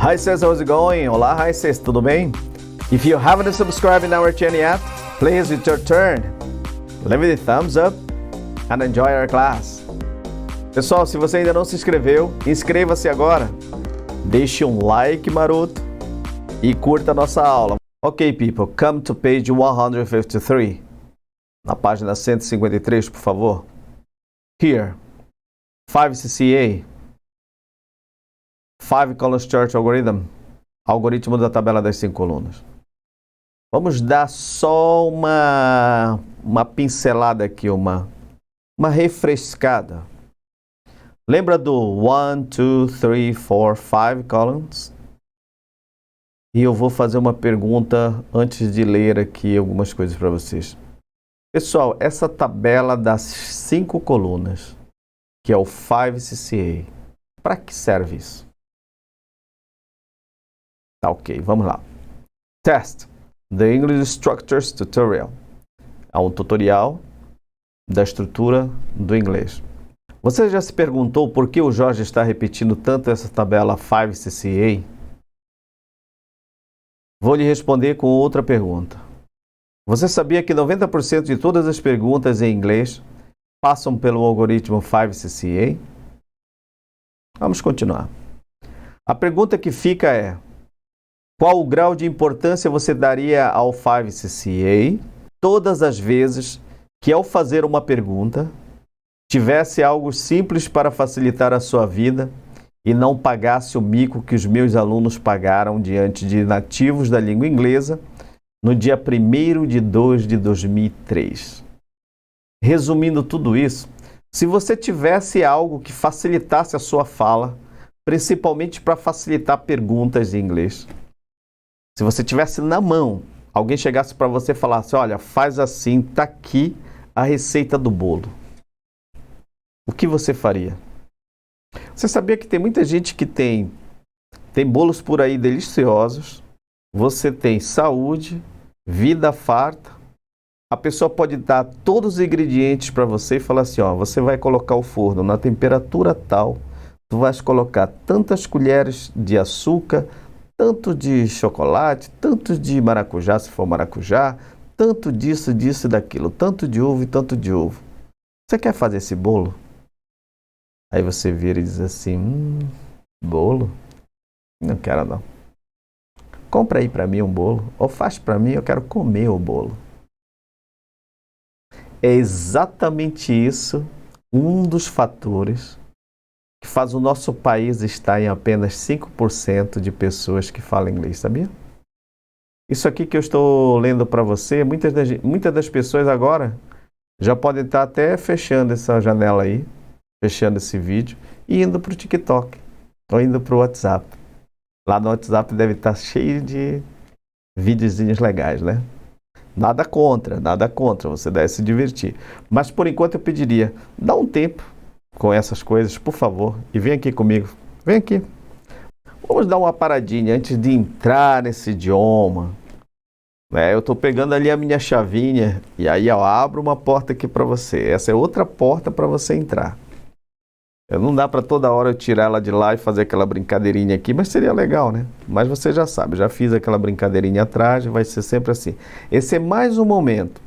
Hi sis, how's it going? Olá, hi sis, tudo bem? If you haven't subscribed in our channel yet, please it's your turn. Leave it a thumbs up and enjoy our class. Pessoal, se você ainda não se inscreveu, inscreva-se agora. Deixe um like maroto e curta a nossa aula. Ok, people, come to page 153. Na página 153, por favor. Here, 5CCA. 5 columns chart algorithm. Algoritmo da tabela das 5 colunas. Vamos dar só uma pincelada aqui, uma refrescada. Lembra do 1, 2, 3, 4, 5 columns? E eu vou fazer uma pergunta antes de ler aqui algumas coisas para vocês. Pessoal, essa tabela das 5 colunas, que é o 5CCA, para que serve isso? Tá ok, vamos lá. Test. The English Structures Tutorial. É um tutorial da estrutura do inglês. Você já se perguntou por que o Jorge está repetindo tanto essa tabela 5CCA? Vou lhe responder com outra pergunta. Você sabia que 90% de todas as perguntas em inglês passam pelo algoritmo 5CCA? Vamos continuar. A pergunta que fica é: qual o grau de importância você daria ao 5CCA todas as vezes que, ao fazer uma pergunta, tivesse algo simples para facilitar a sua vida e não pagasse o mico que os meus alunos pagaram diante de nativos da língua inglesa no dia 1º de 2 de 2003? Resumindo tudo isso, se você tivesse algo que facilitasse a sua fala, principalmente para facilitar perguntas em inglês, se você tivesse na mão, alguém chegasse para você e falasse: olha, faz assim, tá aqui a receita do bolo, o que você faria? Você sabia que tem muita gente que tem bolos por aí deliciosos, você tem saúde, vida farta, a pessoa pode dar todos os ingredientes para você e falar assim: ó, você vai colocar o forno na temperatura tal, tu vais colocar tantas colheres de açúcar, tanto de chocolate, tanto de maracujá, se for maracujá, tanto disso, disso e daquilo, tanto de ovo e tanto de ovo. Você quer fazer esse bolo? Aí você vira e diz assim: bolo? Não quero não. Compra aí para mim um bolo, ou faz para mim, eu quero comer o bolo. É exatamente isso, um dos fatores que faz o nosso país estar em apenas 5% de pessoas que falam inglês, sabia? Isso aqui que eu estou lendo para você, muitas das pessoas agora já podem estar até fechando essa janela aí, fechando esse vídeo e indo para o TikTok ou indo para o WhatsApp. Lá no WhatsApp deve estar cheio de videozinhos legais, né? Nada contra, você deve se divertir. Mas por enquanto eu pediria, dá um tempo com essas coisas, por favor, e vem aqui comigo. Vem aqui. Vamos dar uma paradinha antes de entrar nesse idioma. Eu estou pegando ali a minha chavinha e aí eu abro uma porta aqui para você. Essa é outra porta para você entrar. Não dá para toda hora eu tirar ela de lá e fazer aquela brincadeirinha aqui, mas seria legal, né? Mas você já sabe, já fiz aquela brincadeirinha atrás, vai ser sempre assim. Esse é mais um momento.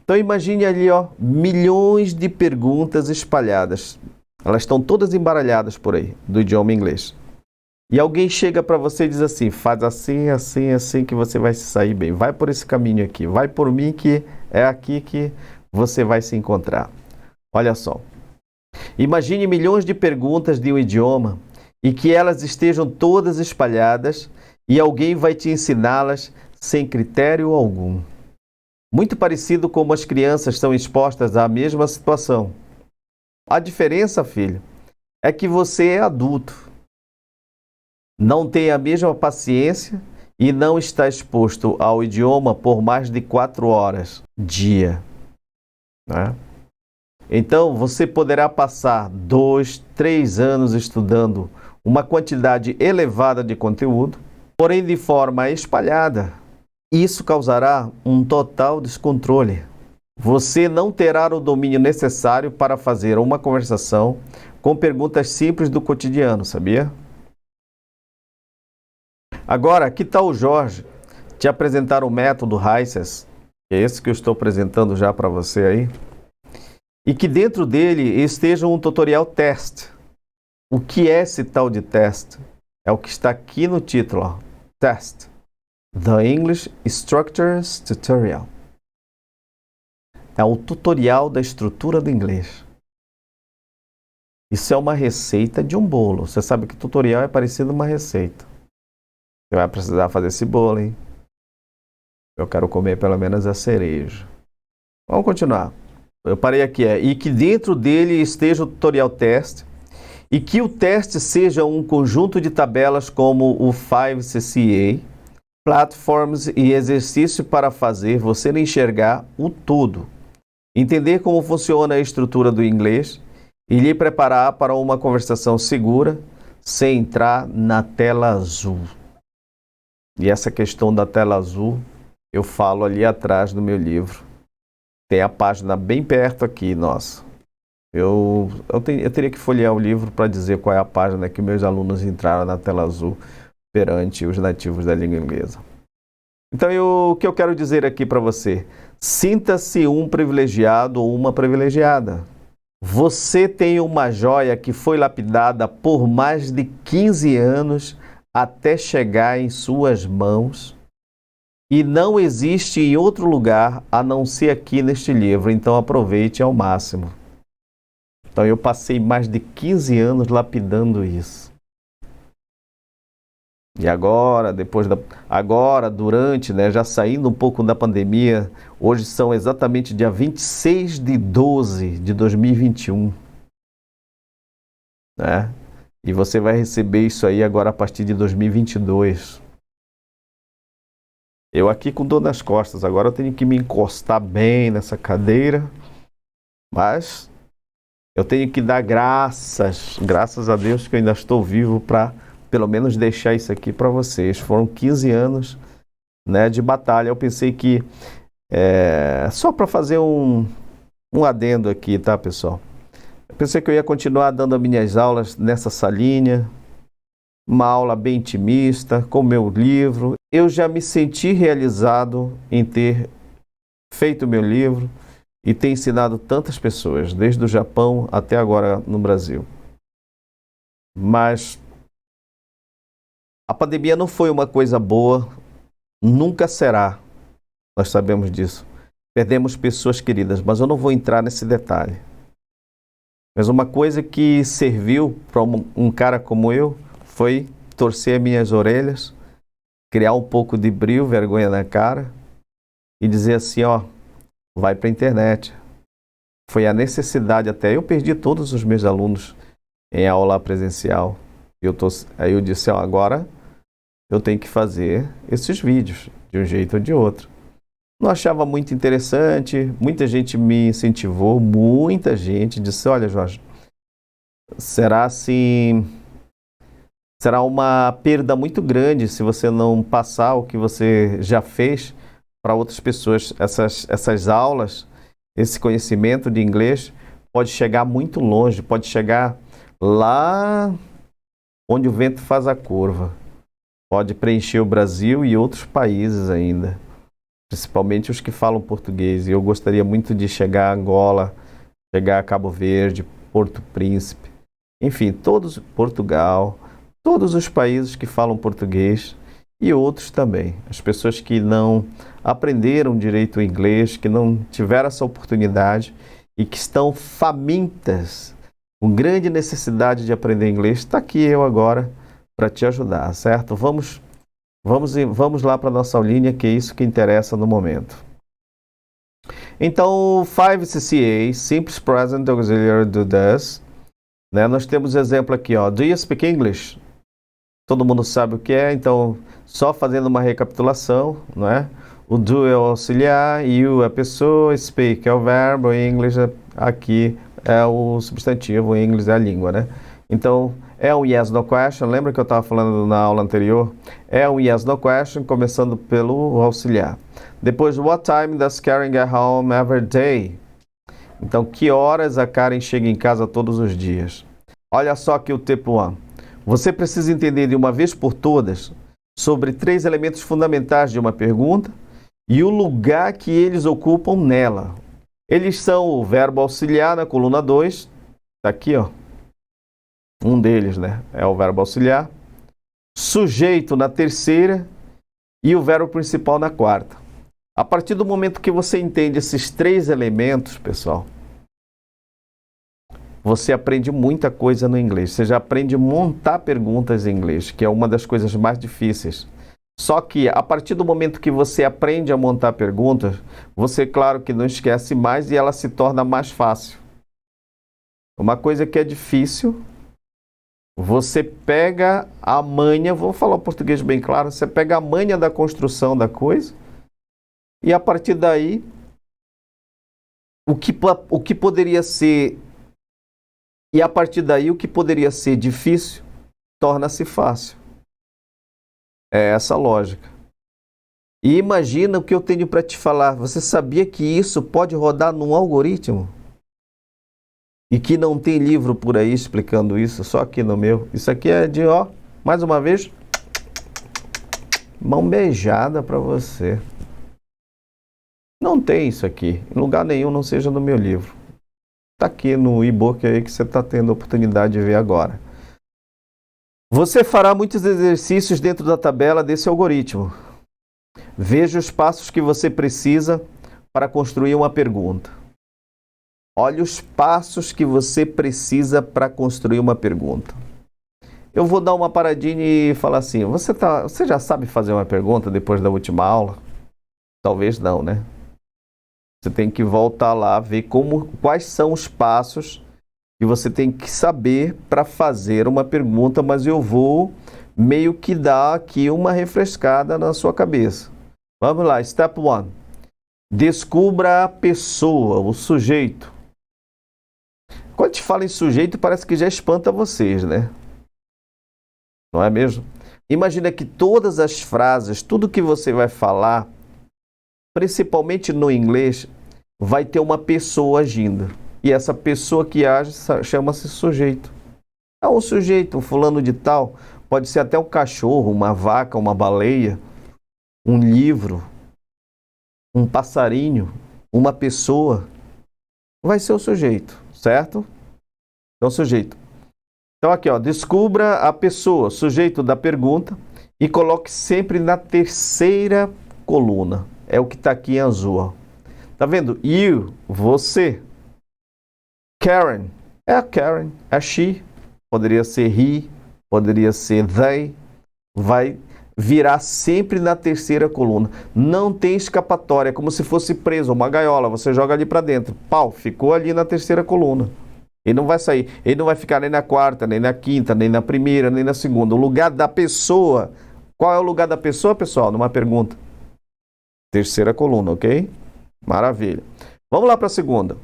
Então imagine ali, ó, milhões de perguntas espalhadas. Elas estão todas embaralhadas por aí, do idioma inglês. E alguém chega para você e diz assim: faz assim, assim, assim que você vai se sair bem. Vai por esse caminho aqui, vai por mim que é aqui que você vai se encontrar. Olha só. Imagine milhões de perguntas de um idioma e que elas estejam todas espalhadas e alguém vai te ensiná-las sem critério algum. Muito parecido como as crianças são expostas à mesma situação. A diferença, filho, é que você é adulto, não tem a mesma paciência e não está exposto ao idioma por mais de 4 horas dia, né? Então, você poderá passar 2, 3 anos estudando uma quantidade elevada de conteúdo, porém de forma espalhada. Isso causará um total descontrole. Você não terá o domínio necessário para fazer uma conversação com perguntas simples do cotidiano, sabia? Agora, que tal o Jorge te apresentar o método HICES, que é esse que eu estou apresentando já para você aí, e que dentro dele esteja um tutorial teste. O que é esse tal de teste? É o que está aqui no título, ó. Test. The English Structures Tutorial. É o tutorial da estrutura do inglês. Isso é uma receita de um bolo. Você sabe que tutorial é parecido com uma receita. Você vai precisar fazer esse bolo, hein? Eu quero comer pelo menos a cereja. Vamos continuar. Eu parei aqui, e que dentro dele esteja o tutorial teste, e que o teste seja um conjunto de tabelas como o 5CCA, platforms e exercício para fazer você enxergar o todo, entender como funciona a estrutura do inglês e lhe preparar para uma conversação segura sem entrar na tela azul. E essa questão da tela azul eu falo ali atrás do meu livro. Tem a página bem perto aqui, nossa. Eu teria que folhear o livro para dizer qual é a página que meus alunos entraram na tela azul perante os nativos da língua inglesa. Então, o que eu quero dizer aqui para você? Sinta-se um privilegiado ou uma privilegiada. Você tem uma joia que foi lapidada por mais de 15 anos até chegar em suas mãos. E não existe em outro lugar a não ser aqui neste livro, então aproveite ao máximo. Então eu passei mais de 15 anos lapidando isso. E agora, durante, já saindo um pouco da pandemia, hoje são exatamente dia 26 de 12 de 2021. Né? E você vai receber isso aí agora a partir de 2022. Eu aqui com dor nas costas, agora eu tenho que me encostar bem nessa cadeira, mas eu tenho que dar graças a Deus que eu ainda estou vivo para pelo menos deixar isso aqui para vocês. Foram 15 anos, de batalha. Eu pensei que, só para fazer um adendo aqui, tá, pessoal? Eu pensei que eu ia continuar dando as minhas aulas nessa salinha, uma aula bem intimista, com o meu livro. Eu já me senti realizado em ter feito o meu livro e ter ensinado tantas pessoas, desde o Japão até agora no Brasil. Mas a pandemia não foi uma coisa boa, nunca será, nós sabemos disso. Perdemos pessoas queridas, mas eu não vou entrar nesse detalhe. Mas uma coisa que serviu para um cara como eu foi torcer minhas orelhas, criar um pouco de brio, vergonha na cara e dizer assim, vai para a internet. Foi a necessidade até. Eu perdi todos os meus alunos em aula presencial. Aí eu disse, agora eu tenho que fazer esses vídeos de um jeito ou de outro. Não achava muito interessante, muita gente me incentivou, muita gente disse, olha, Jorge, será uma perda muito grande se você não passar o que você já fez para outras pessoas. Essas aulas, esse conhecimento de inglês pode chegar muito longe, pode chegar lá onde o vento faz a curva. Pode preencher o Brasil e outros países ainda, principalmente os que falam português. E eu gostaria muito de chegar a Angola, chegar a Cabo Verde, Porto Príncipe, enfim, Portugal, todos os países que falam português e outros também. As pessoas que não aprenderam direito o inglês, que não tiveram essa oportunidade e que estão famintas, com grande necessidade de aprender inglês, está aqui eu agora para te ajudar, certo? Vamos lá para a nossa aulinha, que é isso que interessa no momento. Então, 5CCA, Simple Present Auxiliary do Does. Nós temos exemplo aqui, Do you speak English? Todo mundo sabe o que é, então, só fazendo uma recapitulação, não é? O do é o auxiliar, you é a pessoa, speak é o verbo, English aqui é o substantivo, English é a língua, né? Então, é um yes, no question, lembra que eu estava falando na aula anterior? É um yes, no question, começando pelo auxiliar. Depois, what time does Karen get home every day? Então, que horas a Karen chega em casa todos os dias? Olha só aqui o tipo 1. Você precisa entender de uma vez por todas sobre 3 elementos fundamentais de uma pergunta e o lugar que eles ocupam nela. Eles são o verbo auxiliar na coluna 2, está aqui, ó. Um deles, né, é o verbo auxiliar, sujeito na terceira e o verbo principal na quarta. A partir do momento que você entende esses 3 elementos, pessoal, você aprende muita coisa no inglês. Você já aprende a montar perguntas em inglês, que é uma das coisas mais difíceis. Só que a partir do momento que você aprende a montar perguntas, você, claro que não esquece mais e ela se torna mais fácil. Uma coisa que é difícil, você pega a manha, vou falar o português bem claro, você pega a manha da construção da coisa e a partir daí, o que poderia ser, e a partir daí o que poderia ser difícil, torna-se fácil. É essa a lógica. E imagina o que eu tenho para te falar. Você sabia que isso pode rodar num algoritmo? E que não tem livro por aí explicando isso, só aqui no meu. Isso aqui é de, ó, mais uma vez, mão beijada para você. Não tem isso aqui, em lugar nenhum, não seja no meu livro. Está aqui no e-book aí que você está tendo a oportunidade de ver agora. Você fará muitos exercícios dentro da tabela desse algoritmo. Veja os passos que você precisa para construir uma pergunta. Olha os passos que você precisa para construir uma pergunta. Eu vou dar uma paradinha e falar assim, você já sabe fazer uma pergunta depois da última aula? Talvez não, né? Você tem que voltar lá, ver quais são os passos que você tem que saber para fazer uma pergunta, mas eu vou meio que dar aqui uma refrescada na sua cabeça. Vamos lá, step 1. Descubra a pessoa, o sujeito. Quando te fala em sujeito, parece que já espanta vocês, né? Não é mesmo? Imagina que todas as frases, tudo que você vai falar, principalmente no inglês, vai ter uma pessoa agindo. E essa pessoa que age chama-se sujeito. É um sujeito, um fulano de tal, pode ser até um cachorro, uma vaca, uma baleia, um livro, um passarinho, uma pessoa. Vai ser o sujeito, certo? Então, sujeito. Então, aqui, ó, descubra a pessoa, sujeito da pergunta, e coloque sempre na terceira coluna. É o que está aqui em azul, ó. Tá vendo? You, você. Karen, é a Karen, é she. Poderia ser he, poderia ser they. Vai virar sempre na terceira coluna. Não tem escapatória, é como se fosse preso, uma gaiola. Você joga ali para dentro. Pau, ficou ali na terceira coluna. Ele não vai sair. Ele não vai ficar nem na quarta, nem na quinta, nem na primeira, nem na segunda. O lugar da pessoa. Qual é o lugar da pessoa, pessoal? Numa pergunta. Terceira coluna, ok? Maravilha. Vamos lá para a segunda.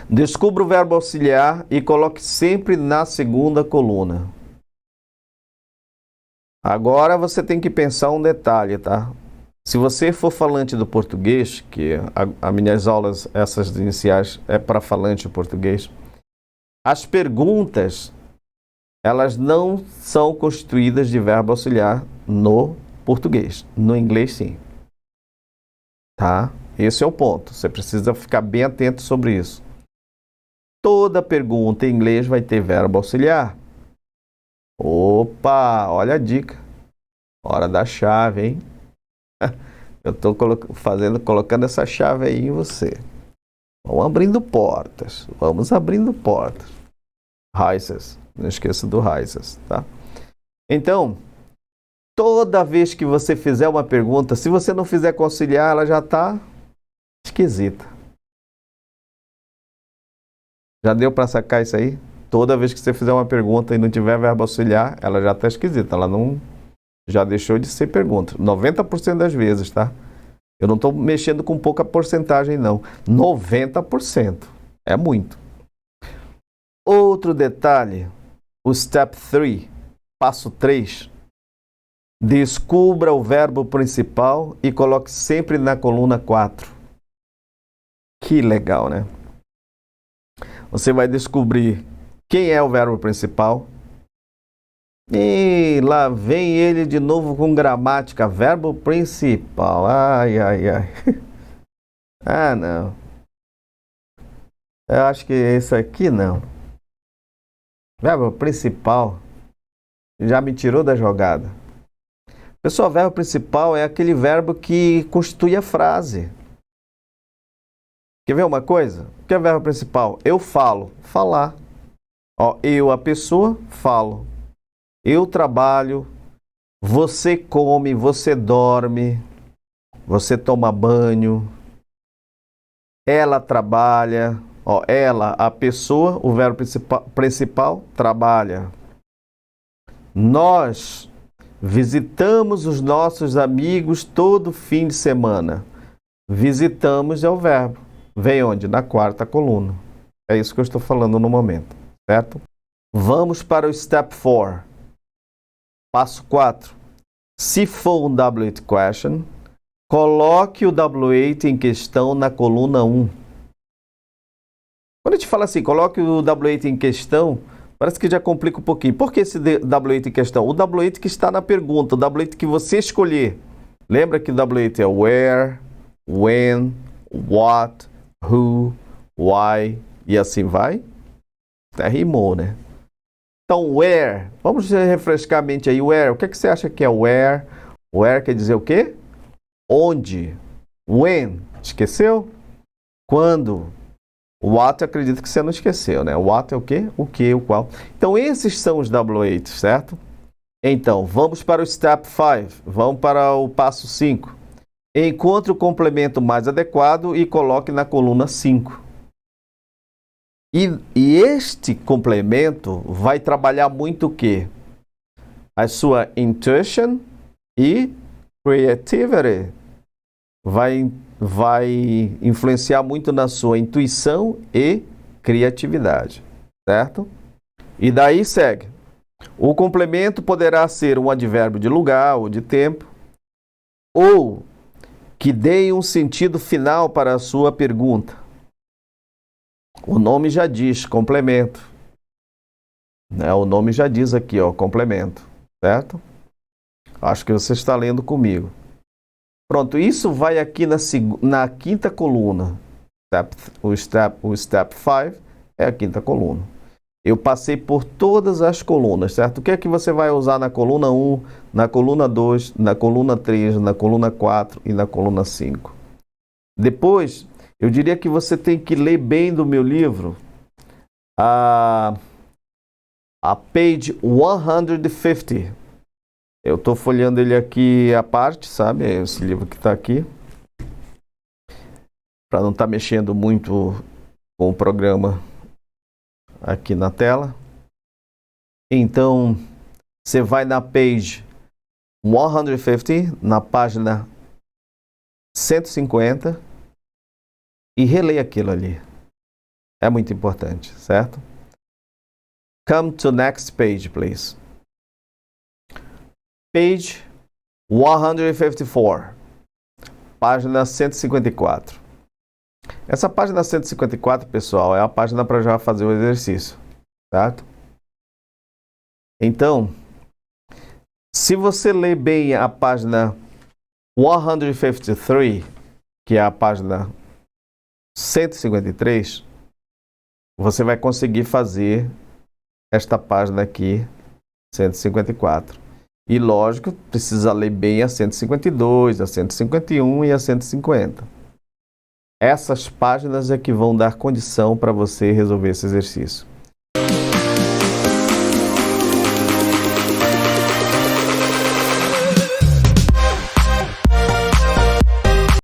Descubra o verbo auxiliar e coloque sempre na segunda coluna. Agora você tem que pensar um detalhe, tá? Se você for falante do português, que as minhas aulas, essas iniciais, é para falante do português, as perguntas, elas não são constituídas de verbo auxiliar no português. No inglês, sim. Tá? Esse é o ponto. Você precisa ficar bem atento sobre isso. Toda pergunta em inglês vai ter verbo auxiliar. Opa, olha a dica. Hora da chave, hein? Eu estou colocando essa chave aí em você. Vamos abrindo portas. Vamos abrindo portas. Rises. Não esqueça do rises, tá? Então, toda vez que você fizer uma pergunta, se você não fizer com auxiliar, ela já está esquisita. Já deu para sacar isso aí? Toda vez que você fizer uma pergunta e não tiver verbo auxiliar, ela já está esquisita. Ela não... já deixou de ser pergunta. 90% das vezes, tá? Eu não estou mexendo com pouca porcentagem, não. 90%. É muito. Outro detalhe, o step 3, passo 3. Descubra o verbo principal e coloque sempre na coluna 4. Que legal, né? Você vai descobrir quem é o verbo principal, E lá vem ele de novo com gramática, verbo principal. Ai, ai, ai. Ah, não. Eu acho que esse aqui não. Verbo principal já me tirou da jogada. Pessoal, verbo principal é aquele verbo que constitui a frase. Quer ver uma coisa? O que é verbo principal? Eu falo, falar. Ó, eu, a pessoa, falo. Eu trabalho, você come, você dorme, você toma banho, ela trabalha, ó, ela, a pessoa, o verbo principal trabalha. Nós visitamos os nossos amigos todo fim de semana. Visitamos é o verbo. Vem onde? Na quarta coluna. É isso que eu estou falando no momento, certo? Vamos para o step 4. Passo 4. Se for um W8 question, coloque o W8 em questão na coluna 1. Quando a gente fala assim, coloque o W8 em questão, parece que já complica um pouquinho. Por que esse W8 em questão? O W8 que está na pergunta, o W8 que você escolher. Lembra que o W8 é where, when, what, who, why e assim vai? Até rimou, né? Então, where, vamos refrescar a mente aí. Where, o que você acha que é where? Where quer dizer o quê? Onde? When, esqueceu? Quando? What, acredito que você não esqueceu, né? What é o quê? O que, o qual. Então, esses são os W8, certo? Então, vamos para o step 5. Vamos para o passo 5. Encontre o complemento mais adequado e coloque na coluna 5. E este complemento vai trabalhar muito o quê? A sua intuition e creativity. Vai influenciar muito na sua intuição e criatividade, certo? E daí segue. O complemento poderá ser um advérbio de lugar ou de tempo, ou que dê um sentido final para a sua pergunta. O nome já diz complemento. Né? O nome já diz aqui, ó, complemento, certo? Acho que você está lendo comigo. Pronto, isso vai aqui na quinta coluna. O step 5 é a quinta coluna. Eu passei por todas as colunas, certo? O que é que você vai usar na coluna 1, na coluna 2, na coluna 3, na coluna 4 e na coluna 5? Depois, eu diria que você tem que ler bem do meu livro a page 150. Eu estou folheando ele aqui à parte, sabe? Esse livro que está aqui. Para não estar mexendo muito com o programa aqui na tela. Então, você vai na page 150, na página 150 e relê aquilo ali. É muito importante, certo? Come to next page, please. Page 154, página 154. Essa página 154, pessoal, é a página para já fazer o exercício, certo? Então, se você ler bem a página 153, que é a página 153, você vai conseguir fazer esta página aqui, 154. E lógico, precisa ler bem a 152, a 151 e a 150. Essas páginas é que vão dar condição para você resolver esse exercício.